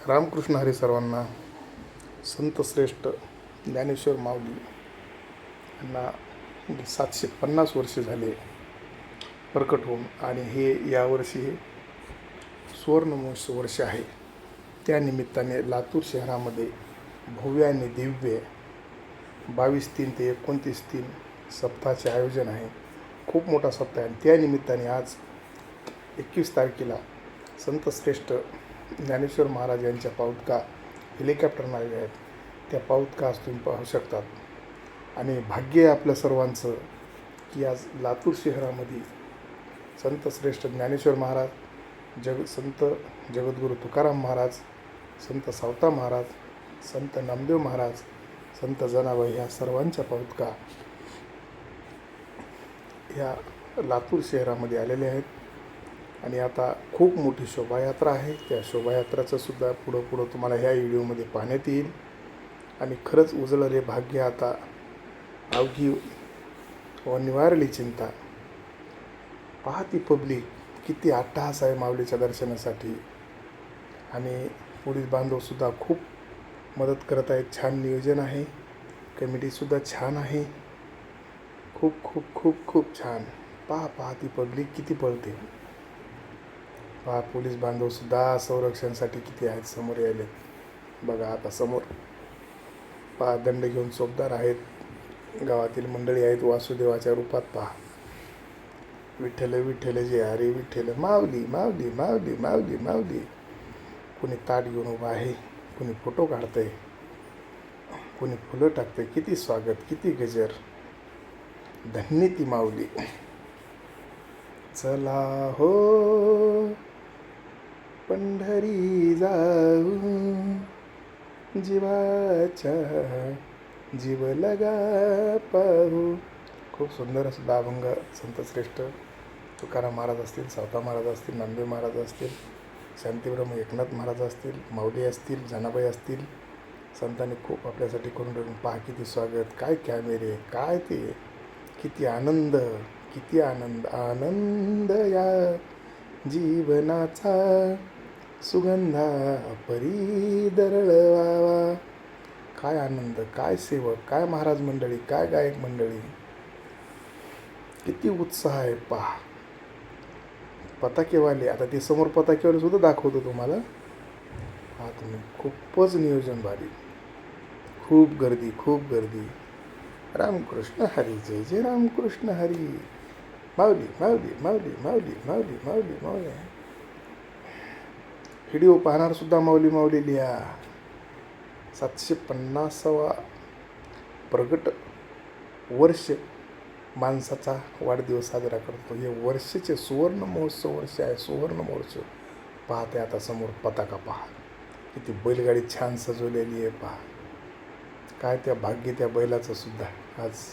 रामकृष्ण हरी सर्वांना. संत श्रेष्ठ ज्ञानेश्वर माऊली यांना 750 वर्षे झाले प्रकट होऊन, आणि हे यावर्षी सुवर्ण महोत्सव वर्ष आहे. त्या निमित्ताने लातूर शहरामध्ये भव्य आणि दिव्य 22/3 ते 29/3 सप्ताहाचे आयोजन आहे. खूप मोठा सप्ताह आहे. त्या निमित्ताने आज 21 तारखेला संत श्रेष्ठ ज्ञानेश्वर महाराज यांच्या पादुका हेलिकॉप्टरनं आलेल्या आहेत. त्या पादुका आज तुम्ही पाहू शकतात. आणि भाग्य आहे आपल्या सर्वांचं की आज लातूर शहरामध्ये संत श्रेष्ठ ज्ञानेश्वर महाराज, संत जगद्गुरू तुकाराम महाराज, संत सावता महाराज, संत नामदेव महाराज, संत जनाबाई ह्या सर्वांच्या पादुका ह्या लातूर शहरामध्ये आलेल्या आहेत. आणि आता खूप मोठी शोभायात्रा आहे. त्या शोभायात्राचं सुद्धा पुढं तुम्हाला ह्या व्हिडिओमध्ये पाहण्यात येईल. आणि खरंच उजळले भाग्य आता अवघी व निवारली चिंता. पहा ती पब्लिक किती अट्टहास आहे माऊलीच्या दर्शनासाठी. आणि पोलीस बांधवसुद्धा खूप मदत करत आहेत. छान नियोजन आहे. कमिटीसुद्धा छान आहे. खूप खूप खूप खूप छान. पहा ती पब्लिक किती पळते. पहा पोलीस बांधवसुद्धा संरक्षणासाठी किती आहेत, समोर यायले. बघा आता समोर पहा दंड घेऊन चोपदार आहेत. गावातील मंडळी आहेत वासुदेवाच्या रूपात. पहा विठ्ठल विठ्ठल जे हरी विठ्ठल, माऊली माऊली माऊली माऊली माऊली. कोणी ताट घेऊन उभा आहे, कोणी फोटो काढतंय, कोणी फुलं टाकतंय. किती स्वागत, किती गजर. धन्य ती माऊली. चला हो पंढरी जाऊ, जीवाच्या जीव लगा पाहू. खूप सुंदर असं अभंग संत श्रेष्ठ तुकाराम महाराज असतील, सावता महाराज असतील, नामदेव महाराज असतील, शांतीब्रह्म एकनाथ महाराज असतील, माऊली असतील, जनाबाई असतील, संतांनी खूप आपल्यासाठी करून ठेवून. पहा किती स्वागत, काय कॅमेरे, काय ते, किती आनंद, किती आनंद. आनंद या जीवनाचा सुगंधा परी दरळवावा. काय आनंद, काय सेवक, काय महाराज मंडळी, काय गायक मंडळी, किती उत्साह आहे. पहा पताकेवाले, आता ते समोर पताकेवाले सुद्धा दाखवतो तुम्हाला. हा तुम्ही खूपच नियोजन भारी. खूप गर्दी, खूप गर्दी. रामकृष्ण हरी, जय जय रामकृष्ण हरी. माऊली माऊली माऊली माऊली माऊली माऊली माऊली. व्हिडिओ पाहणार सुद्धा माऊली माऊली लिहा. 750वा प्रगट वर्ष माणसाचा वाढदिवस साजरा करतो. हे वर्षाचे सुवर्ण महोत्सव वर्ष आहे. सुवर्ण महोत्सव. पाहते आता समोर पताका. पहा किती बैलगाडी छान सजवलेली आहे. पहा काय त्या भाग्य त्या बैलाचं सुद्धा आज.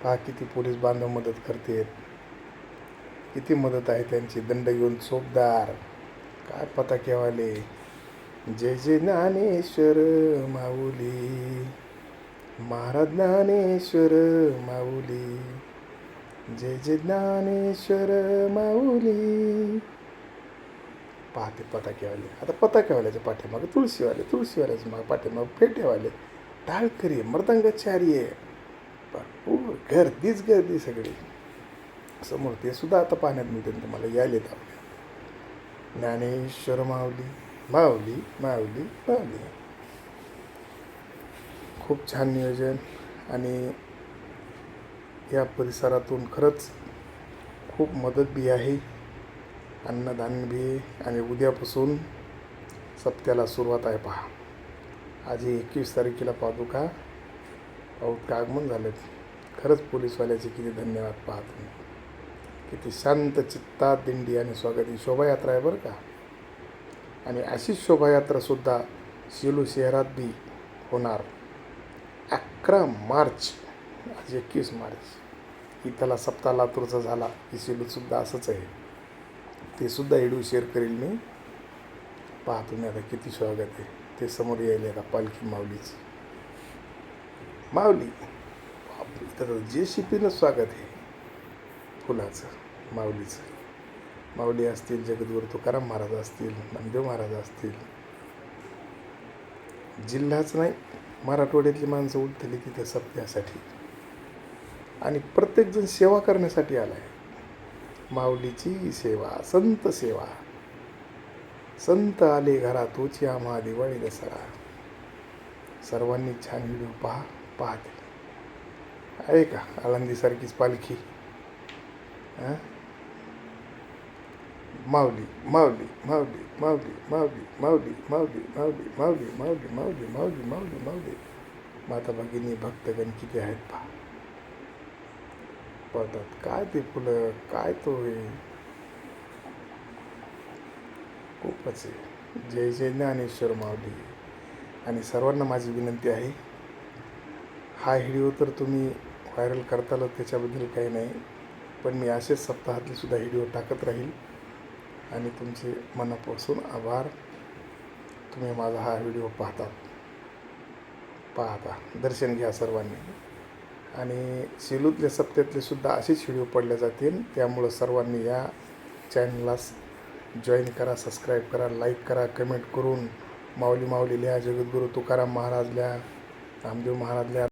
पहा किती पोलीस बांधव मदत करते, किती मदत आहे त्यांची. दंड घेऊन चोपदार, काय पताकेवाले. जय जय ज्ञानेश्वर माऊली, महाराज ज्ञानेश्वर माऊली, जय जय ज्ञानेश्वर माऊली. पाहते पताकेवाले. आता पताकेवाल्याच्या पाठीमागे तुळशीवाले, तुळशीवाल्याच्या मागे पाठीमागे फेटेवाले, टाळकरी, मृदंगाचार्य. भरपूर गर्दीच गर्दी सगळी. समोर ते सुद्धा आता पाहण्यात मिळते तुम्हाला. यायलेत आपल्या ज्ञानेश्वर माऊली, माऊली माऊली माऊली. खूप छान नियोजन. आणि या परिसरातून खरंच खूप मदत बी आहे, अन्नदान बी आहे. आणि उद्यापासून सप्त्याला सुरुवात आहे. पहा आज 21 तारखेला पादुका आगमन झालेत. खरंच पोलीसवाल्याचे किती धन्यवाद. पहा तुम्ही किती शांत चित्तात दिंडी आणि स्वागत. ही शोभायात्रा आहे बरं का. आणि अशीच शोभायात्रासुद्धा सेलू शहरात बी होणार 11 मार्च. आज 21 मार्च. इथला सप्ताह लातूरचा झाला की सेलूसुद्धा असंच आहे. ते सुद्धा व्हिडिओ शेअर करेल मी. पहा तुम्ही आता किती स्वागत आहे. ते समोर यायले आता पालखी माऊलीची. माऊली तर JCPनं स्वागत आहे फुलाचं माऊलीचं. माऊली असतील, जगद्गुरू तुकाराम महाराज असतील, नामदेव महाराज असतील, जिल्हाच नाही, मराठवाड्यातली माणसं उठली तिथे सप्त्यासाठी आणि प्रत्येकजण सेवा करण्यासाठी आला आहे. माऊलीची सेवा, संत सेवा. संत आले घरा तोची आम्हा दिवाळी दसरा. सर्वांनी छान व्हिडिओ पाहते आहे का? आळंदीसारखीच पालखी. माऊली माऊली माऊली माऊली माऊली माऊली माऊली माऊली माऊली माऊली माऊली माऊली माऊली माऊली. माता भगिनी भक्तगण किती आहेत पहा. पळतात काय ते फुलं, काय तो हे खूपच आहे. जय जय ज्ञानेश्वर माऊली. आणि सर्वांना माझी विनंती आहे, हा व्हिडिओ तर तुम्ही व्हायरल करताल त्याच्याबद्दल काही नाही, पण मी असेच सप्ताहातले सुद्धा व्हिडिओ टाकत राहील. आणि तुमचे मनापासून आभार. तुम्ही माझा हा व्हिडिओ पाहता दर्शन घ्या सर्वांनी. आणि सेलूतले सप्त्यातले सुद्धा असेच व्हिडिओ पडले जातील. त्यामुळं सर्वांनी या चॅनलला जॉईन करा, सबस्क्राईब करा, लाईक करा, कमेंट करून माऊली माऊली लिहा, जगद्गुरू तुकाराम महाराज लिहा, रामदेव महाराज लिहा.